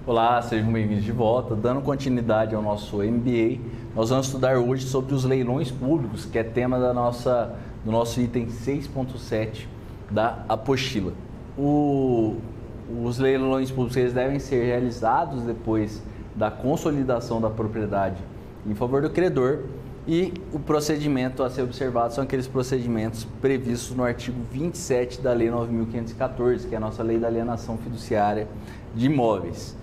Olá, sejam bem-vindos de volta. Dando continuidade ao nosso MBA, nós vamos estudar hoje sobre os leilões públicos, que é tema do nosso item 6.7 da apostila. Os leilões públicos eles devem ser realizados depois da consolidação da propriedade em favor do credor, e o procedimento a ser observado são aqueles procedimentos previstos no artigo 27 da Lei 9.514, que é a nossa Lei da Alienação Fiduciária de Imóveis.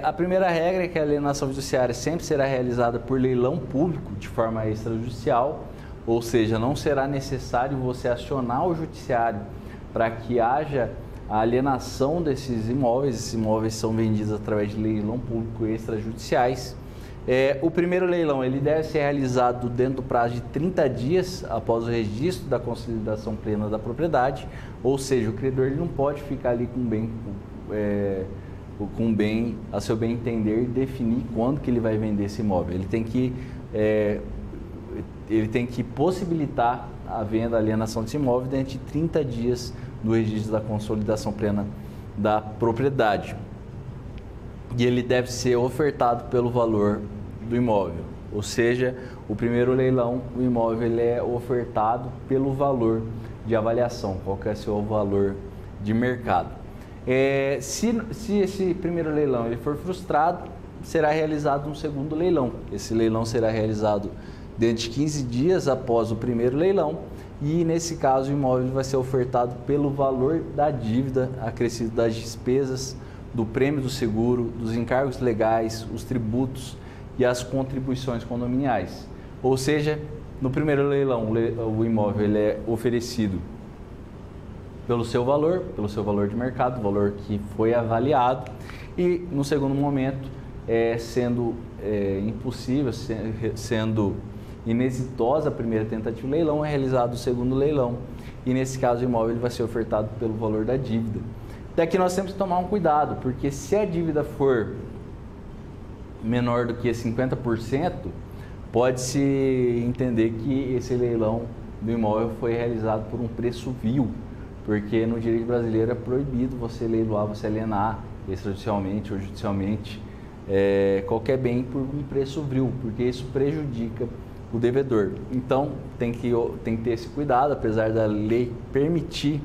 A primeira regra é que a alienação fiduciária sempre será realizada por leilão público de forma extrajudicial, ou seja, não será necessário você acionar o judiciário para que haja a alienação desses imóveis. Esses imóveis são vendidos através de leilão público extrajudiciais. O primeiro leilão ele deve ser realizado dentro do prazo de 30 dias após o registro da consolidação plena da propriedade, ou seja, o credor ele não pode ficar ali com o bem a seu bem entender e definir quando que ele vai vender esse imóvel. Ele tem que possibilitar a venda, a alienação desse imóvel dentro de 30 dias do registro da consolidação plena da propriedade. E ele deve ser ofertado pelo valor do imóvel. Ou seja, o primeiro leilão, o imóvel ele é ofertado pelo valor de avaliação, qual que é o seu valor de mercado. Se esse primeiro leilão ele for frustrado, será realizado um segundo leilão. Esse leilão será realizado dentro de 15 dias após o primeiro leilão, e nesse caso o imóvel vai ser ofertado pelo valor da dívida acrescido das despesas, do prêmio do seguro, dos encargos legais, os tributos e as contribuições condominiais. Ou seja, no primeiro leilão o imóvel ele é oferecido pelo seu valor de mercado, o valor que foi avaliado, e no segundo momento, sendo impossível, sendo inexitosa a primeira tentativa de leilão, é realizado o segundo leilão, e nesse caso o imóvel ele vai ser ofertado pelo valor da dívida. Daqui nós temos que tomar um cuidado, porque se a dívida for menor do que 50%, pode-se entender que esse leilão do imóvel foi realizado por um preço vil, porque no direito brasileiro é proibido você leiloar, você alienar extrajudicialmente ou judicialmente qualquer bem por um preço vil, porque isso prejudica o devedor. Então tem que ter esse cuidado, apesar da lei permitir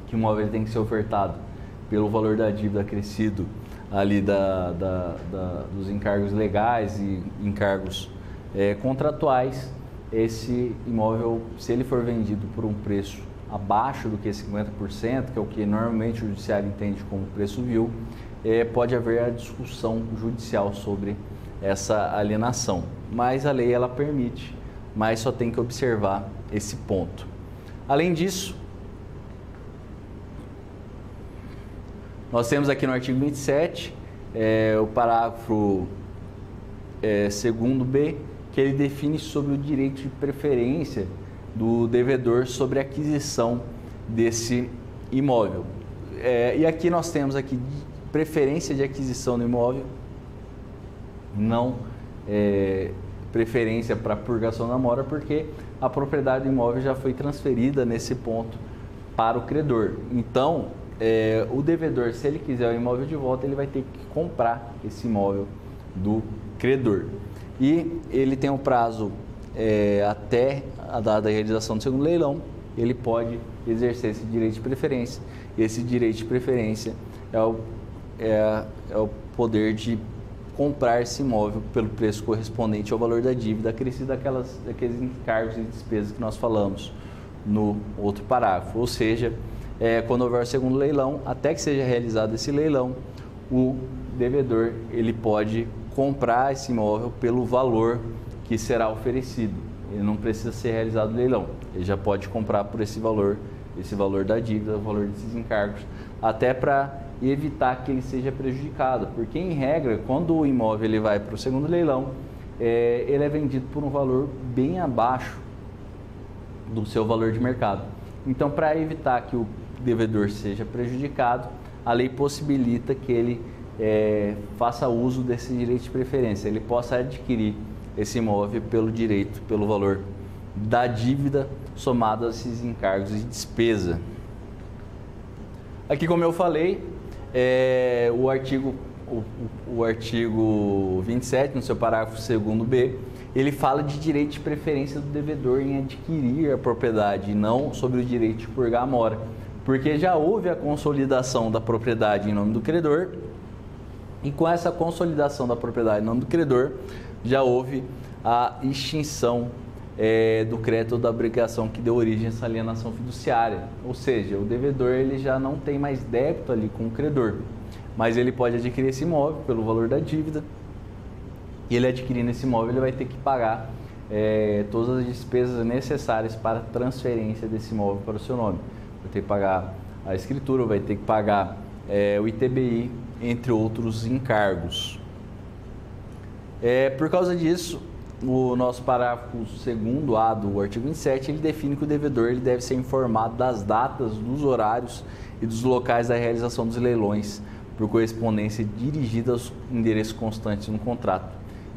que o imóvel tem que ser ofertado pelo valor da dívida acrescido ali dos encargos legais e encargos contratuais. Esse imóvel, se ele for vendido por um preço abaixo do que 50%, que é o que normalmente o judiciário entende como preço vil, pode haver a discussão judicial sobre essa alienação. Mas a lei ela permite, mas só tem que observar esse ponto. Além disso, nós temos aqui no artigo 27, o parágrafo 2º-B, que ele define sobre o direito de preferência do devedor sobre a aquisição desse imóvel. E aqui nós temos aqui preferência de aquisição do imóvel, não preferência para purgação da mora, porque a propriedade do imóvel já foi transferida nesse ponto para o credor. Então, o devedor, se ele quiser o imóvel de volta, ele vai ter que comprar esse imóvel do credor. E ele tem um prazo até a data da realização do segundo leilão, ele pode exercer esse direito de preferência. Esse direito de preferência é o poder de comprar esse imóvel pelo preço correspondente ao valor da dívida acrescido daqueles encargos e despesas que nós falamos no outro parágrafo. Ou seja, quando houver o segundo leilão, até que seja realizado esse leilão, o devedor ele pode comprar esse imóvel pelo valor que será oferecido. Ele não precisa ser realizado o leilão, ele já pode comprar por esse valor da dívida, o valor desses encargos, até para evitar que ele seja prejudicado, porque em regra, quando o imóvel ele vai para o segundo leilão, ele é vendido por um valor bem abaixo do seu valor de mercado. Então, para evitar que o devedor seja prejudicado, a lei possibilita que ele faça uso desse direito de preferência, ele possa adquirir esse imóvel pelo valor da dívida somado a esses encargos de despesa. Aqui, como eu falei, o artigo 27, no seu parágrafo 2º-B, ele fala de direito de preferência do devedor em adquirir a propriedade e não sobre o direito de purgar a mora, porque já houve a consolidação da propriedade em nome do credor e com essa consolidação da propriedade em nome do credor já houve a extinção do crédito ou da obrigação que deu origem a essa alienação fiduciária, ou seja, o devedor ele já não tem mais débito ali com o credor, mas ele pode adquirir esse imóvel pelo valor da dívida. E ele adquirindo esse imóvel, ele vai ter que pagar todas as despesas necessárias para a transferência desse imóvel para o seu nome. Vai ter que pagar a escritura, vai ter que pagar o ITBI, entre outros encargos. Por causa disso, o nosso parágrafo 2º-A do artigo 27, ele define que o devedor ele deve ser informado das datas, dos horários e dos locais da realização dos leilões, por correspondência dirigida aos endereços constantes no contrato,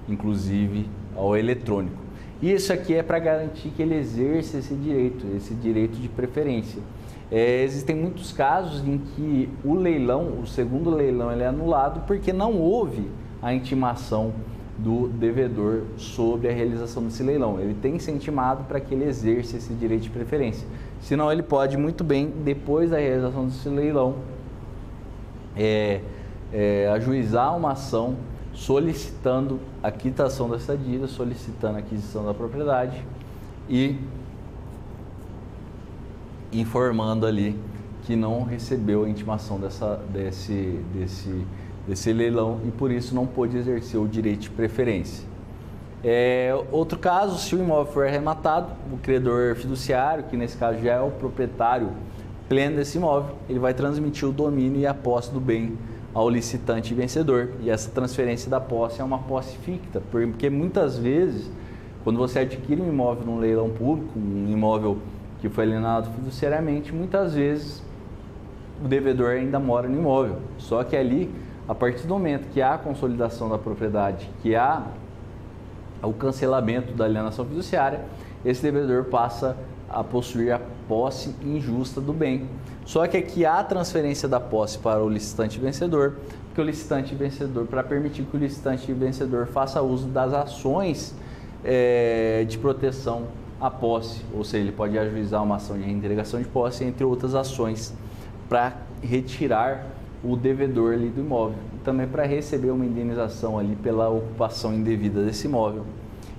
inclusive ao eletrônico. E isso aqui é para garantir que ele exerça esse direito de preferência. Existem muitos casos em que o leilão, o segundo leilão, ele é anulado porque não houve a intimação do devedor sobre a realização desse leilão. Ele tem que ser intimado para que ele exerça esse direito de preferência. Senão ele pode muito bem, depois da realização desse leilão, ajuizar uma ação solicitando a quitação dessa dívida, solicitando a aquisição da propriedade e informando ali que não recebeu a intimação desse leilão e por isso não pôde exercer o direito de preferência. Outro caso, se o imóvel for arrematado, o credor fiduciário, que nesse caso já é o proprietário pleno desse imóvel, ele vai transmitir o domínio e a posse do bem ao licitante vencedor. E essa transferência da posse é uma posse ficta, porque muitas vezes, quando você adquire um imóvel num leilão público, um imóvel que foi alienado fiduciariamente, muitas vezes o devedor ainda mora no imóvel. Só que ali, a partir do momento que há a consolidação da propriedade, que há o cancelamento da alienação fiduciária, esse devedor passa a possuir a posse injusta do bem. Só que aqui há a transferência da posse para o licitante vencedor, porque o licitante vencedor, para permitir que o licitante vencedor faça uso das ações de proteção à posse, ou seja, ele pode ajuizar uma ação de reintegração de posse, entre outras ações, para retirar o devedor ali do imóvel, e também para receber uma indenização ali pela ocupação indevida desse imóvel.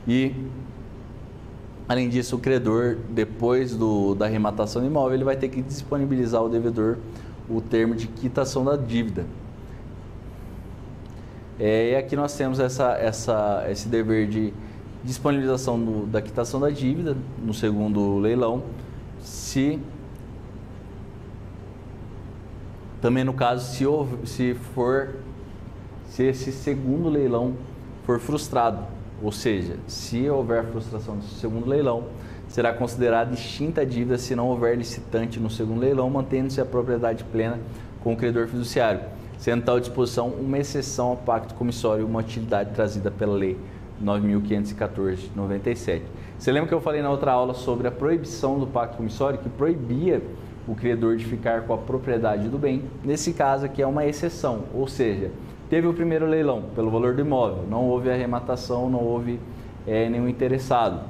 E além disso, o credor, depois da arrematação do imóvel, ele vai ter que disponibilizar ao devedor o termo de quitação da dívida. E aqui nós temos esse dever de disponibilização da quitação da dívida no segundo leilão, também no caso, se esse segundo leilão for frustrado, ou seja, se houver frustração do segundo leilão, será considerada extinta a dívida se não houver licitante no segundo leilão, mantendo-se a propriedade plena com o credor fiduciário, sendo tal disposição uma exceção ao pacto comissório, uma utilidade trazida pela Lei 9.514 de 97. Você lembra que eu falei na outra aula sobre a proibição do pacto comissório, que proibia o credor de ficar com a propriedade do bem? Nesse caso aqui é uma exceção, ou seja, teve o primeiro leilão pelo valor do imóvel, não houve arrematação, não houve nenhum interessado.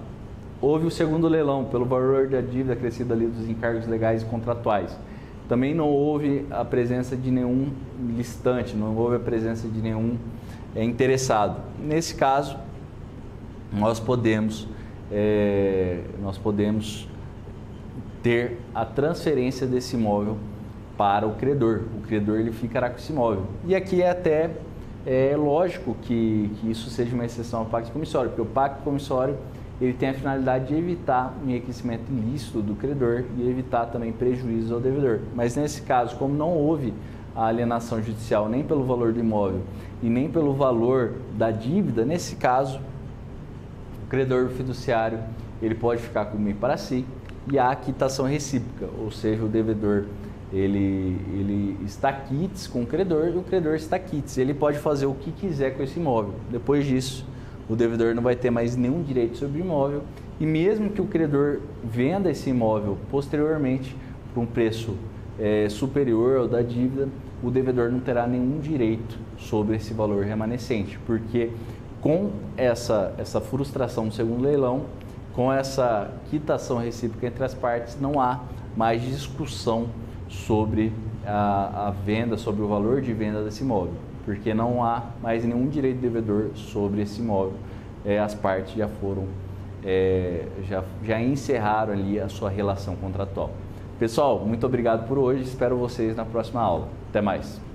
Houve o segundo leilão pelo valor da dívida acrescida ali dos encargos legais e contratuais. Também não houve a presença de nenhum licitante, não houve a presença de nenhum interessado. Nesse caso, nós podemos ter a transferência desse imóvel para o credor. O credor ele ficará com esse imóvel. E aqui é até lógico que isso seja uma exceção ao pacto comissório, porque o pacto comissório ele tem a finalidade de evitar um enriquecimento ilícito do credor e evitar também prejuízos ao devedor. Mas nesse caso, como não houve a alienação judicial nem pelo valor do imóvel e nem pelo valor da dívida, nesse caso, o credor fiduciário ele pode ficar com o bem para si e há a quitação recíproca, ou seja, o devedor ele está quites com o credor e o credor está quites. Ele pode fazer o que quiser com esse imóvel. Depois disso, o devedor não vai ter mais nenhum direito sobre o imóvel e mesmo que o credor venda esse imóvel posteriormente por um preço superior ao da dívida, o devedor não terá nenhum direito sobre esse valor remanescente, porque com essa frustração no segundo leilão, com essa quitação recíproca entre as partes, não há mais discussão sobre a venda, sobre o valor de venda desse imóvel, porque não há mais nenhum direito devedor sobre esse imóvel. As partes já foram, já encerraram ali a sua relação contratual. Pessoal, muito obrigado por hoje, espero vocês na próxima aula. Até mais!